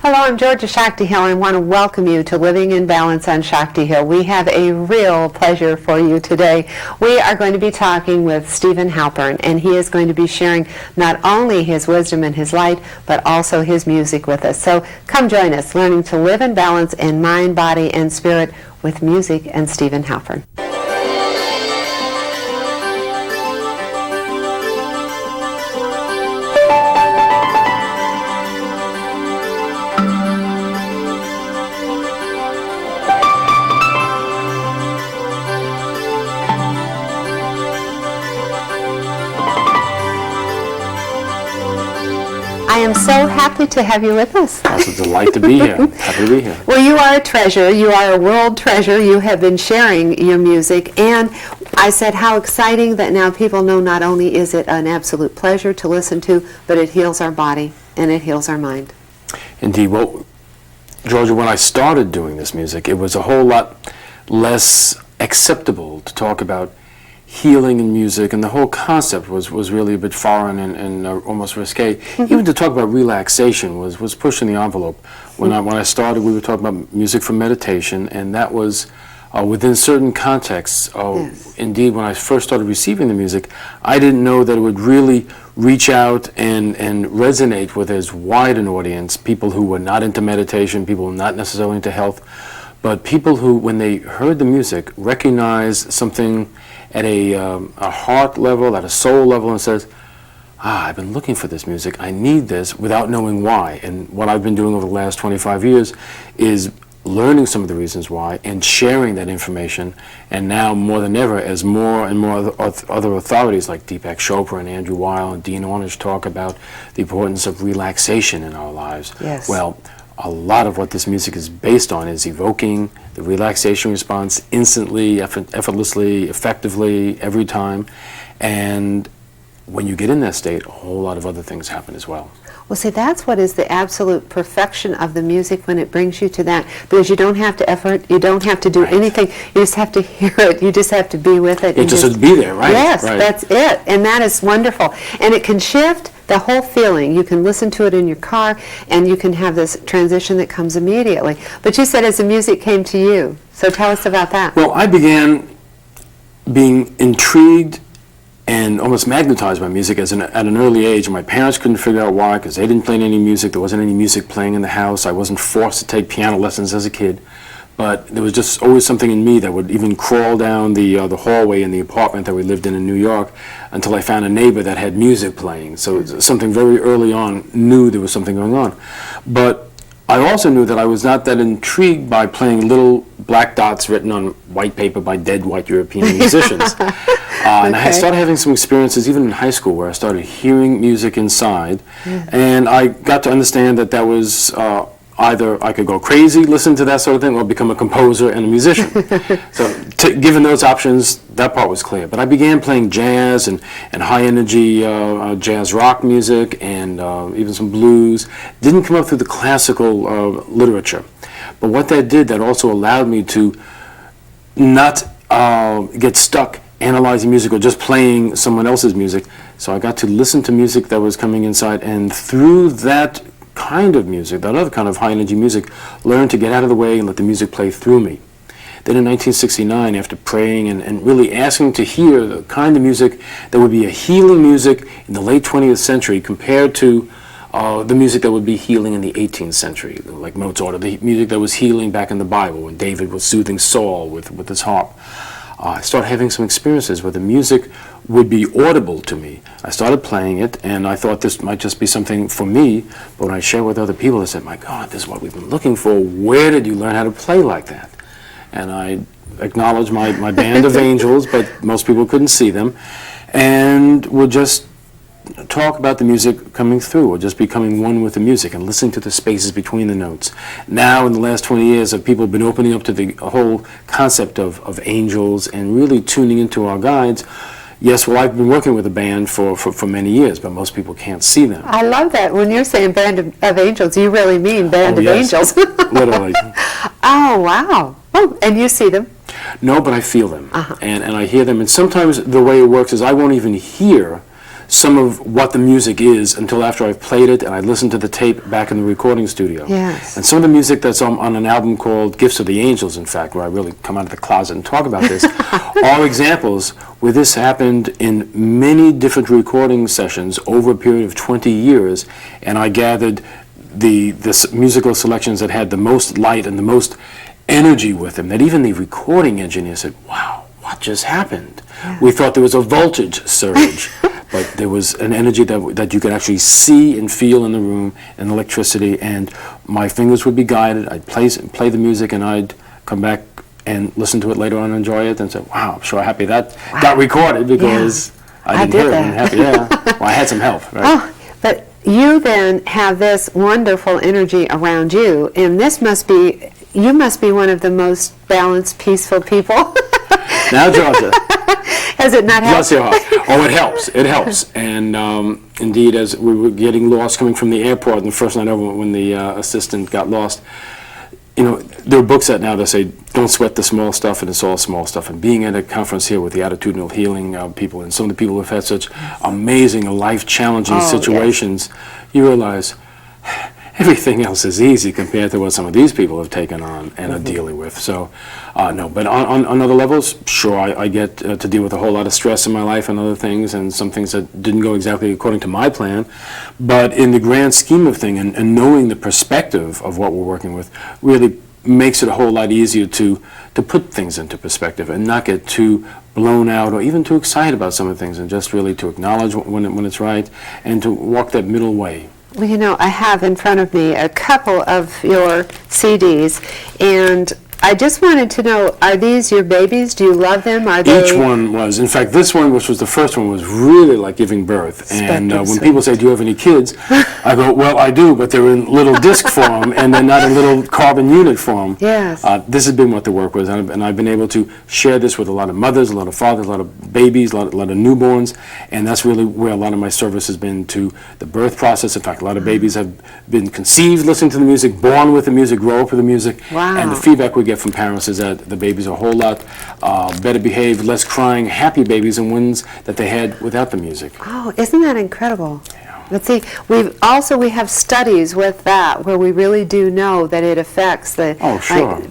Hello, I'm Georgia Shakti-Hill, and I want to welcome you to Living in Balance on Shakti-Hill. We have a real pleasure for you today. We are going to be talking with Stephen Halpern, and he is going to be sharing not only his wisdom and his light, but also his music with us. So come join us, learning to live in balance in mind, body, and spirit with music and Stephen Halpern. I am so happy to have you with us. It's a delight to be here. Happy to be here. Well, you are a treasure. You are a world treasure. You have been sharing your music. And I said how exciting that now people know not only is it an absolute pleasure to listen to, but it heals our body and it heals our mind. Indeed. Well, Georgia, when I started doing this music, it was a whole lot less acceptable to talk about healing in music, and the whole concept was really a bit foreign and almost risque. Mm-hmm. Even to talk about relaxation was pushing the envelope. When I started, we were talking about music for meditation, and that was within certain contexts. Yes. Indeed, when I first started receiving the music, I didn't know that it would really reach out and resonate with as wide an audience, people who were not into meditation, people who were not necessarily into health, but people who, when they heard the music, recognized something at a heart level, at a soul level, and says, I've been looking for this music, I need this, without knowing why. And what I've been doing over the last 25 years is learning some of the reasons why and sharing that information. And now, more than ever, as more and more other authorities like Deepak Chopra and Andrew Weil and Dean Ornish talk about the importance of relaxation in our lives. Yes. Well, a lot of what this music is based on is evoking the relaxation response instantly, effortlessly, effectively, every time. And when you get in that state, a whole lot of other things happen as well. Well, see, that's what is the absolute perfection of the music when it brings you to that. Because you don't have to effort, you don't have to do anything, you just have to hear it, you just have to be with it. You just have to be there, right? Yes, right. That's it. And that is wonderful. And it can shift the whole feeling. You can listen to it in your car, and you can have this transition that comes immediately. But you said as the music came to you. So tell us about that. Well, I began being intrigued and almost magnetized by music at an early age, and my parents couldn't figure out why, because they didn't play any music. There wasn't any music playing in the house. I wasn't forced to take piano lessons as a kid, but there was just always something in me that would even crawl down the hallway in the apartment that we lived in New York until I found a neighbor that had music playing. So something very early on knew there was something going on. But I also knew that I was not that intrigued by playing little black dots written on white paper by dead white European musicians. And I started having some experiences even in high school where I started hearing music inside, and I got to understand that was either I could go crazy, listen to that sort of thing, or become a composer and a musician. So given those options, that part was clear. But I began playing jazz and high-energy jazz rock music and even some blues. Didn't come up through the classical literature. But what that did, that also allowed me to not get stuck analyzing music or just playing someone else's music. So I got to listen to music that was coming inside, and through that kind of music, that other kind of high-energy music, learned to get out of the way and let the music play through me. Then in 1969, after praying and really asking to hear the kind of music that would be a healing music in the late 20th century compared to the music that would be healing in the 18th century, like Mozart, or the music that was healing back in the Bible when David was soothing Saul with his harp. I started having some experiences where the music would be audible to me. I started playing it, and I thought this might just be something for me, but when I shared with other people, they said, my God, this is what we've been looking for. Where did you learn how to play like that? And I acknowledged my band of angels, but most people couldn't see them, and would just talk about the music coming through, or just becoming one with the music and listening to the spaces between the notes. Now, in the last 20 years, people have been opening up to the whole concept of angels and really tuning into our guides. Yes, well, I've been working with a band for many years, but most people can't see them. I love that. When you're saying band of angels, you really mean band of angels. Literally. Oh, wow. Oh, and you see them? No, but I feel them, and I hear them. And sometimes the way it works is I won't even hear some of what the music is until after I've played it and I listen to the tape back in the recording studio. Yes. And some of the music that's on an album called Gifts of the Angels, in fact, where I really come out of the closet and talk about this, are examples where this happened in many different recording sessions over a period of 20 years, and I gathered the musical selections that had the most light and the most energy with them, that even the recording engineer said, wow, what just happened? Yeah. We thought there was a voltage surge, but there was an energy that you could actually see and feel in the room, and electricity, and my fingers would be guided. I'd play the music, and I'd come back and listen to it later on and enjoy it, and say, wow, I'm sure happy that got recorded, because I didn't hear it. And happy, well, I had some help, right? Oh, but you then have this wonderful energy around you, and you must be one of the most balanced, peaceful people. Now, Georgia. Has it not helped? Bless your heart. Oh, it helps. It helps. And indeed, as we were getting lost coming from the airport, and the first night over when the assistant got lost, there are books out now that say, don't sweat the small stuff, and it's all small stuff. And being at a conference here with the Attitudinal healing people, and some of the people who have had such amazing, life-challenging situations, you realize everything else is easy compared to what some of these people have taken on and are dealing with. So, no, but on other levels, sure, I get to deal with a whole lot of stress in my life and other things, and some things that didn't go exactly according to my plan. But in the grand scheme of things, and knowing the perspective of what we're working with really makes it a whole lot easier to put things into perspective and not get too blown out or even too excited about some of the things, and just really to acknowledge when it's right and to walk that middle way. Well, I have in front of me a couple of your CDs, and I just wanted to know, are these your babies? Do you love them? Are they? Each one was. In fact, this one, which was the first one, was really like giving birth. And when people say, do you have any kids? I go, well, I do, but they're in little disc form, and they're not in little carbon unit form. Yes. This has been what the work was, and I've been able to share this with a lot of mothers, a lot of fathers, a lot of babies, a lot of newborns, and that's really where a lot of my service has been, to the birth process. In fact, a lot of babies have been conceived listening to the music, born with the music, grow up with the music. Wow. And the feedback we get from parents is that the babies are a whole lot better behaved, less crying, happy babies than ones that they had without the music. Oh, isn't that incredible? Yeah. Let's see, we have studies with that where we really do know that it affects the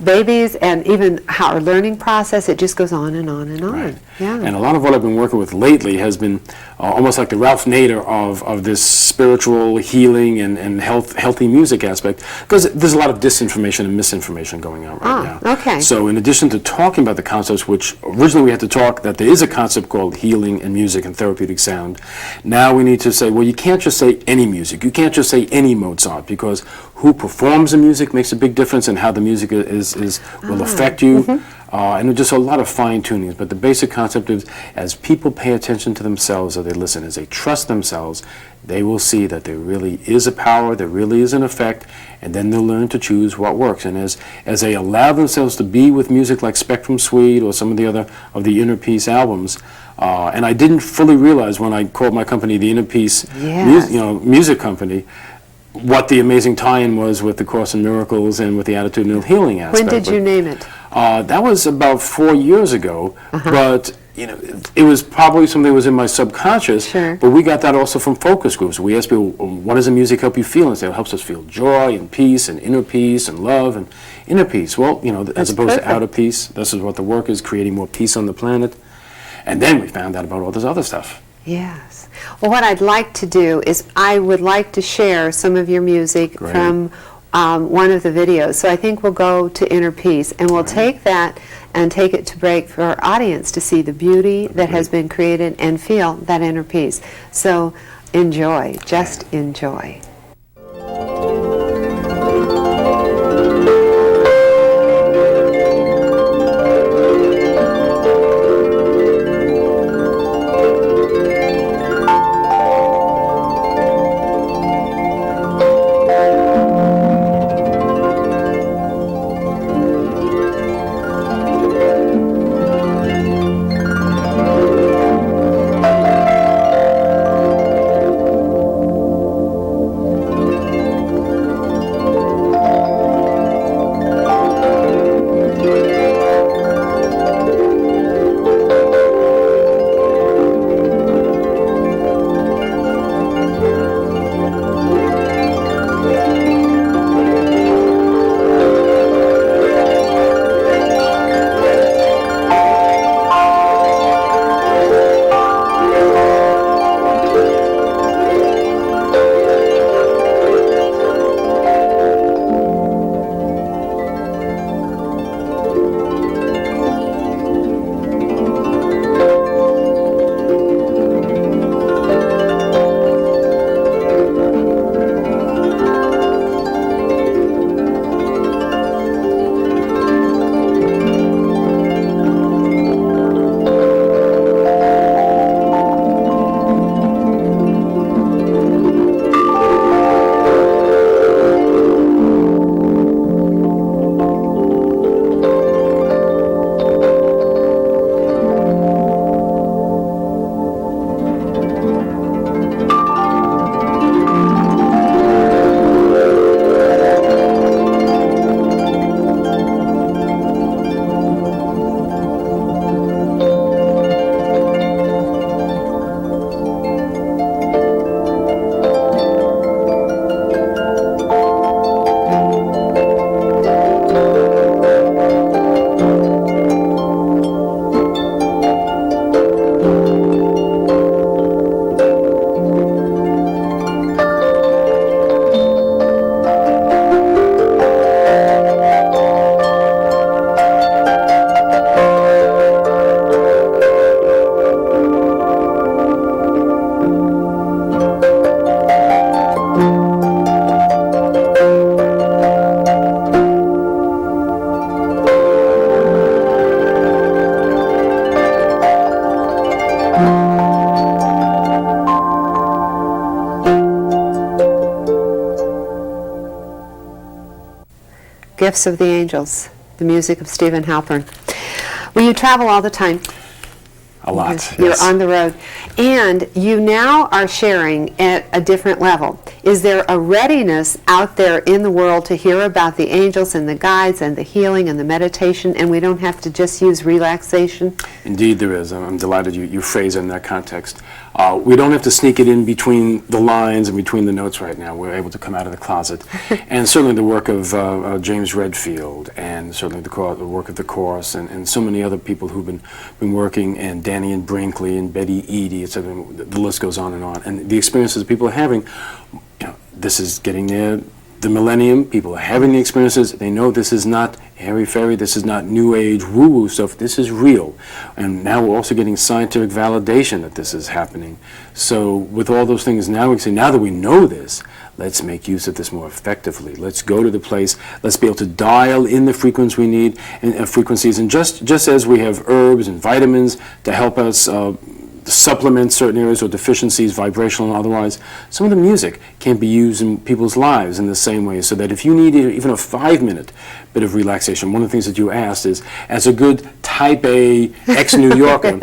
babies, and even our learning process. It just goes on and on and on. Right. Yeah. And a lot of what I've been working with lately has been almost like the Ralph Nader of this spiritual healing and healthy music aspect, because there's a lot of disinformation and misinformation going on right now. Okay. So in addition to talking about the concepts, which originally we had to talk that there is a concept called healing and music and therapeutic sound, now we need to say, well, you can't just say any music. You can't just say any Mozart, because who performs the music makes a big difference in how the music will affect you. And just a lot of fine-tunings, but the basic concept is, as people pay attention to themselves, as they listen, as they trust themselves, they will see that there really is a power, there really is an effect, and then they'll learn to choose what works. And as they allow themselves to be with music like Spectrum Suite or some of the other of the Inner Peace albums, and I didn't fully realize when I called my company the Inner Peace music company, what the amazing tie-in was with the Course in Miracles and with the Attitudinal healing aspect. When did you name it? That was about 4 years ago, but it was probably something that was in my subconscious. Sure. But we got that also from focus groups. We asked people, what does the music help you feel? And say, it helps us feel joy and peace and inner peace and love and inner peace. Well, as opposed to outer peace, this is what the work is, creating more peace on the planet. And then we found out about all this other stuff. Yes. Well, what I'd like to do is I would like to share some of your music from one of the videos. So I think we'll go to Inner Peace, and we'll take that and take it to break for our audience to see the beauty that has been created and feel that inner peace. So enjoy, just enjoy. Gifts of the Angels, the music of Stephen Halpern. Well, you travel all the time. A lot, You're yes. on the road. And you now are sharing at a different level. Is there a readiness out there in the world to hear about the angels and the guides and the healing and the meditation, and we don't have to just use relaxation? Indeed there is. I'm delighted you phrase it in that context. We don't have to sneak it in between the lines and between the notes right now. We're able to come out of the closet. And certainly the work of James Redfield, and certainly the work of the Chorus, and so many other people who've been working, and Danny and Brinkley and Betty Eadie, etc. The list goes on. And the experiences people are having, this is getting near the millennium. People are having the experiences. They know this is not airy-fairy, this is not new age woo-woo stuff, this is real. And now we're also getting scientific validation that this is happening. So with all those things, now we say, now that we know this, let's make use of this more effectively. Let's go to the place, let's be able to dial in the frequencies we need, and frequencies. And just as we have herbs and vitamins to help us supplement certain areas or deficiencies, vibrational and otherwise, some of the music can be used in people's lives in the same way, so that if you need even a 5-minute bit of relaxation, one of the things that you asked is, as a good type A ex-New Yorker,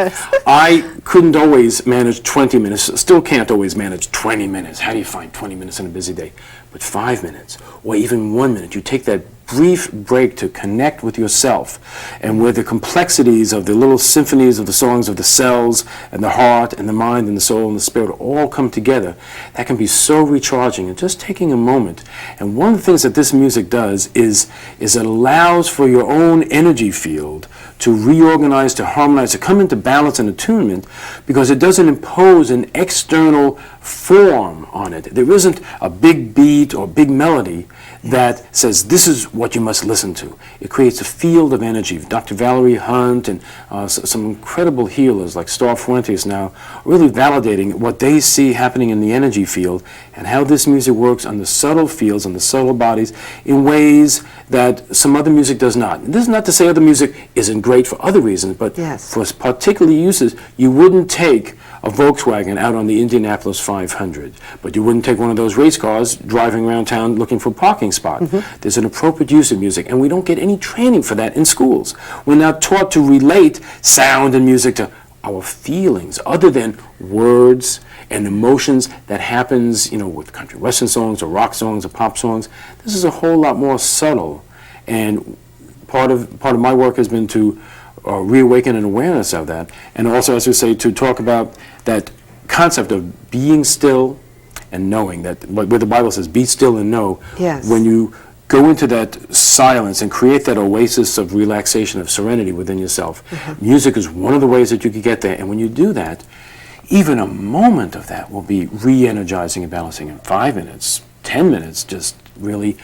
I couldn't always manage 20 minutes, still can't always manage 20 minutes. How do you find 20 minutes in a busy day? But 5 minutes, or even 1 minute, you take that brief break to connect with yourself, and where the complexities of the little symphonies of the songs of the cells and the heart and the mind and the soul and the spirit all come together. That can be so recharging, and just taking a moment. And one of the things that this music does is it allows for your own energy field to reorganize, to harmonize, to come into balance and attunement, because it doesn't impose an external form on it. There isn't a big beat or big melody that says this is what you must listen to. It creates a field of energy. Dr. Valerie Hunt and some incredible healers like Star Fuentes now really validating what they see happening in the energy field, and how this music works on the subtle fields, on the subtle bodies, in ways that some other music does not. This is not to say other music isn't great for other reasons, but for particular uses, you wouldn't take a Volkswagen out on the Indianapolis 500, but you wouldn't take one of those race cars driving around town looking for a parking spot. There's an appropriate use of music, and we don't get any training for that in schools. We're not taught to relate sound and music to our feelings, other than words and emotions that happens, with country western songs or rock songs or pop songs. This is a whole lot more subtle, and part of my work has been to reawaken an awareness of that, and also, as we say, to talk about that concept of being still and knowing that, where the Bible says, be still and know. Yes. When you go into that silence and create that oasis of relaxation, of serenity within yourself, music is one of the ways that you can get there. And when you do that, even a moment of that will be re-energizing and balancing. In 5 minutes, 10 minutes, just really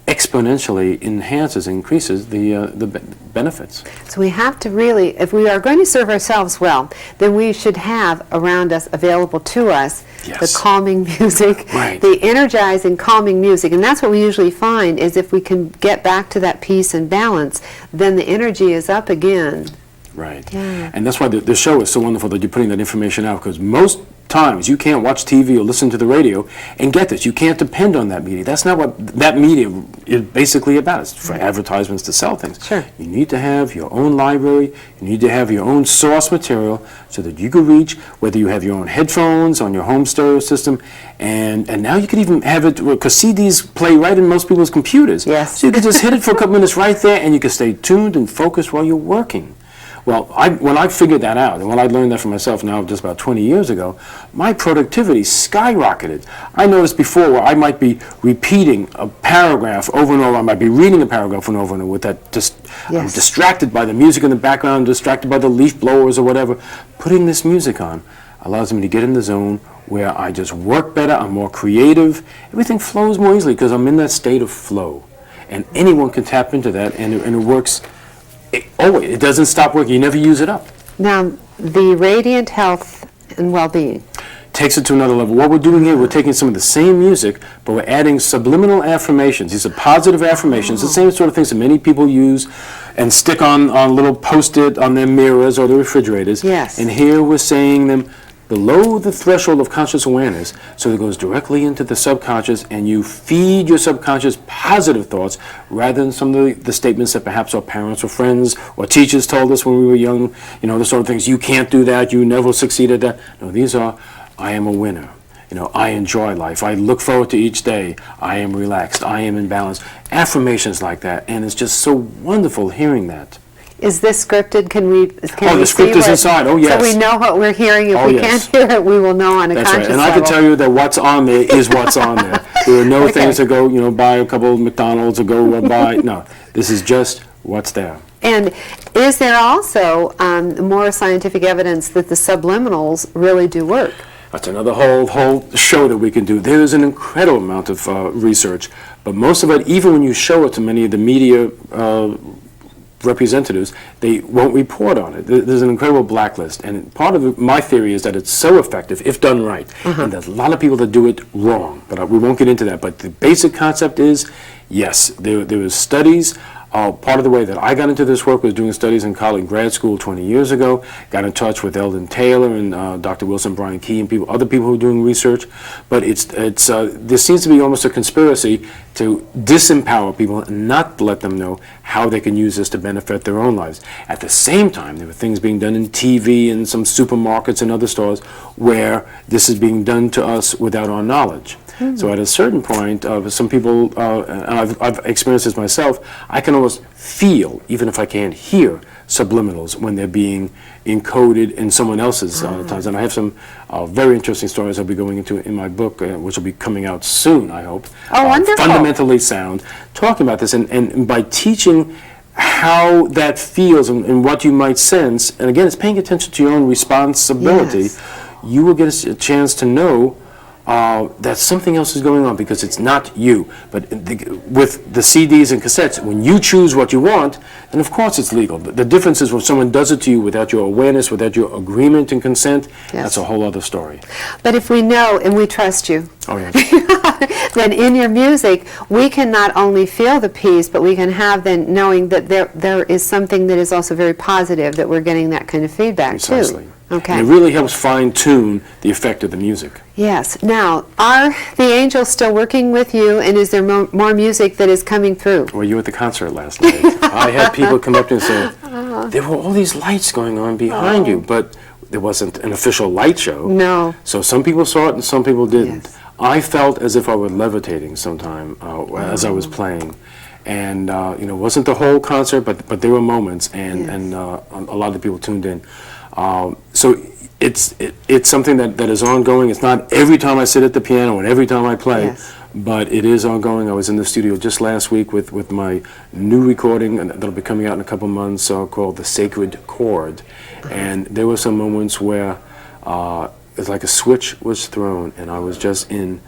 exponentially enhances, increases the benefits. So we have to really, if we are going to serve ourselves well, then we should have around us, available to us, the calming music, the energizing, calming music. And that's what we usually find, is if we can get back to that peace and balance, then the energy is up again. Right. Yeah. And that's why the show is so wonderful that you're putting that information out, because most times you can't watch TV or listen to the radio and get this. You can't depend on that media. That's not what that media is basically about. It's for advertisements to sell things. Sure. You need to have your own library. You need to have your own source material so that you can reach, whether you have your own headphones on your home stereo system, and now you can even have it, because CDs play right in most people's computers. Yes. So you can just hit it for a couple minutes right there, and you can stay tuned and focused while you're working. Well, when I figured that out, and when I learned that for myself now just about 20 years ago, my productivity skyrocketed. I noticed before where I might be repeating a paragraph over and over, I might be reading a paragraph over and over with that, I'm distracted by the music in the background, distracted by the leaf blowers or whatever. Putting this music on allows me to get in the zone where I just work better, I'm more creative, everything flows more easily because I'm in that state of flow. And anyone can tap into that, and it works. It doesn't stop working. You never use it up. Now, the radiant health and well-being takes it to another level. What we're doing here, we're taking some of the same music, but we're adding subliminal affirmations. These are positive affirmations, the same sort of things that many people use and stick on little Post-it on their mirrors or their refrigerators. Yes. And here we're saying them below the threshold of conscious awareness, so it goes directly into the subconscious, and you feed your subconscious positive thoughts rather than some of the statements that perhaps our parents or friends or teachers told us when we were young, the sort of things, you can't do that, you never succeed at that. No, these are, I am a winner. I enjoy life. I look forward to each day. I am relaxed. I am in balance. Affirmations like that, and it's just so wonderful hearing that. Is this scripted? Can we the script is inside. Oh, yes. So we know what we're hearing. If we can't hear it, we will know on a That's conscious right. And level. I can tell you that what's on there is what's on there. There are no things to go, buy a couple of McDonald's or go buy. No, this is just what's there. And is there also more scientific evidence that the subliminals really do work? That's another whole show that we can do. There is an incredible amount of research, but most of it, even when you show it to many of the media representatives, they won't report on it. There's an incredible blacklist, and part of my theory is that it's so effective if done right. And there's a lot of people that do it wrong, but we won't get into that. But the basic concept is, yes, there was studies. Part of the way that I got into this work was doing studies in college, grad school 20 years ago. Got in touch with Eldon Taylor and Dr. Wilson Brian Key and other people who are doing research. But there seems to be almost a conspiracy to disempower people and not let them know how they can use this to benefit their own lives. At the same time, there were things being done in TV and some supermarkets and other stores where this is being done to us without our knowledge. So at a certain point, some people, and I've experienced this myself, I can almost feel, even if I can't hear, subliminals when they're being encoded in someone else's times. And I have some very interesting stories I'll be going into in my book, which will be coming out soon, I hope. Oh, wonderful. Fundamentally Sound, talking about this. And by teaching how that feels and what you might sense, and again, it's paying attention to your own responsibility, you will get a chance to know that something else is going on because it's not you. But with the CDs and cassettes, when you choose what you want, then of course it's legal. The difference is when someone does it to you without your awareness, without your agreement and consent, that's a whole other story. But if we know and we trust you, then in your music, we can not only feel the peace, but we can have then knowing that there is something that is also very positive, that we're getting that kind of feedback Precisely. too. Okay. And it really helps fine-tune the effect of the music. Yes. Now, are the angels still working with you, and is there more music that is coming through? Well, you were at the concert last night. I had people come up to me and say, there were all these lights going on behind you, but there wasn't an official light show. No. So some people saw it and some people didn't. Yes. I felt as if I were levitating sometime as I was playing. And, it wasn't the whole concert, but there were moments, and a lot of the people tuned in. So it's something that is ongoing. It's not every time I sit at the piano and every time I play, but it is ongoing. I was in the studio just last week with my new recording that'll be coming out in a couple months called The Sacred Chord. And there were some moments where it's like a switch was thrown and I was just in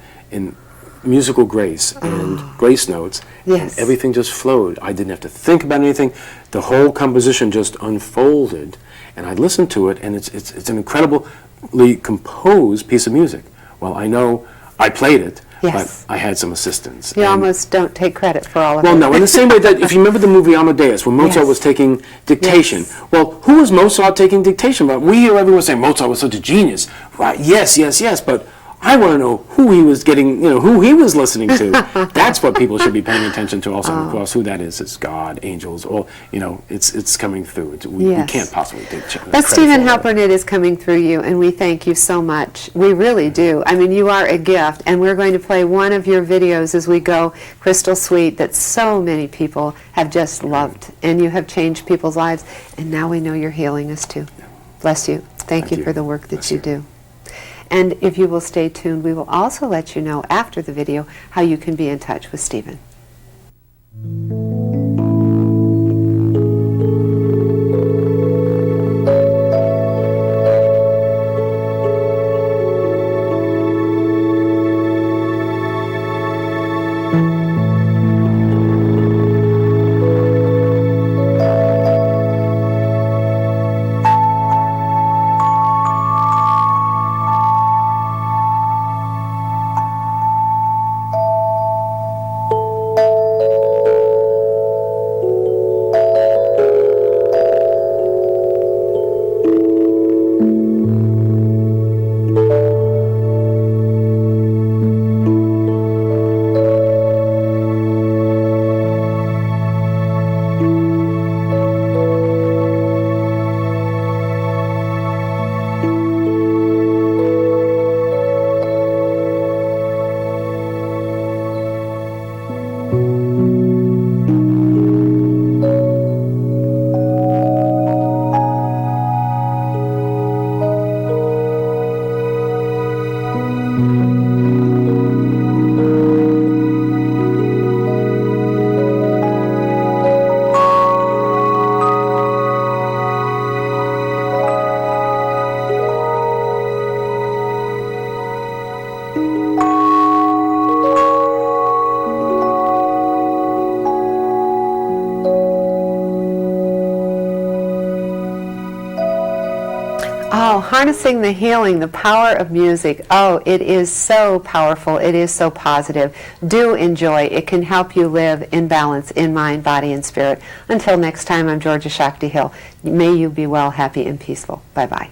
musical grace and grace notes, and everything just flowed. I didn't have to think about anything. The whole composition just unfolded. And I listened to it, and it's an incredibly composed piece of music. Well, I know I played it, but I had some assistance. You almost don't take credit for all of it. Well, no, in the same way that if you remember the movie Amadeus, when Mozart was taking dictation, well, who was Mozart taking dictation about? We hear everyone saying Mozart was such a genius. Right? Yes, but I want to know who he was getting, who he was listening to. That's what people should be paying attention to also. Of course, who that is God, angels, or, it's coming through. We can't possibly take credit. But Stephen Halpern, it is coming through you, and we thank you so much. We really do. I mean, you are a gift, and we're going to play one of your videos as we go, Crystal Sweet, that so many people have just loved, and you have changed people's lives, and now we know you're healing us too. Bless you. Thank you for the work that you do. And if you will stay tuned, we will also let you know after the video how you can be in touch with Stephen. Oh, harnessing the healing, the power of music. Oh, it is so powerful. It is so positive. Do enjoy. It can help you live in balance in mind, body, and spirit. Until next time, I'm Georgia Shakti-Hill. May you be well, happy, and peaceful. Bye-bye.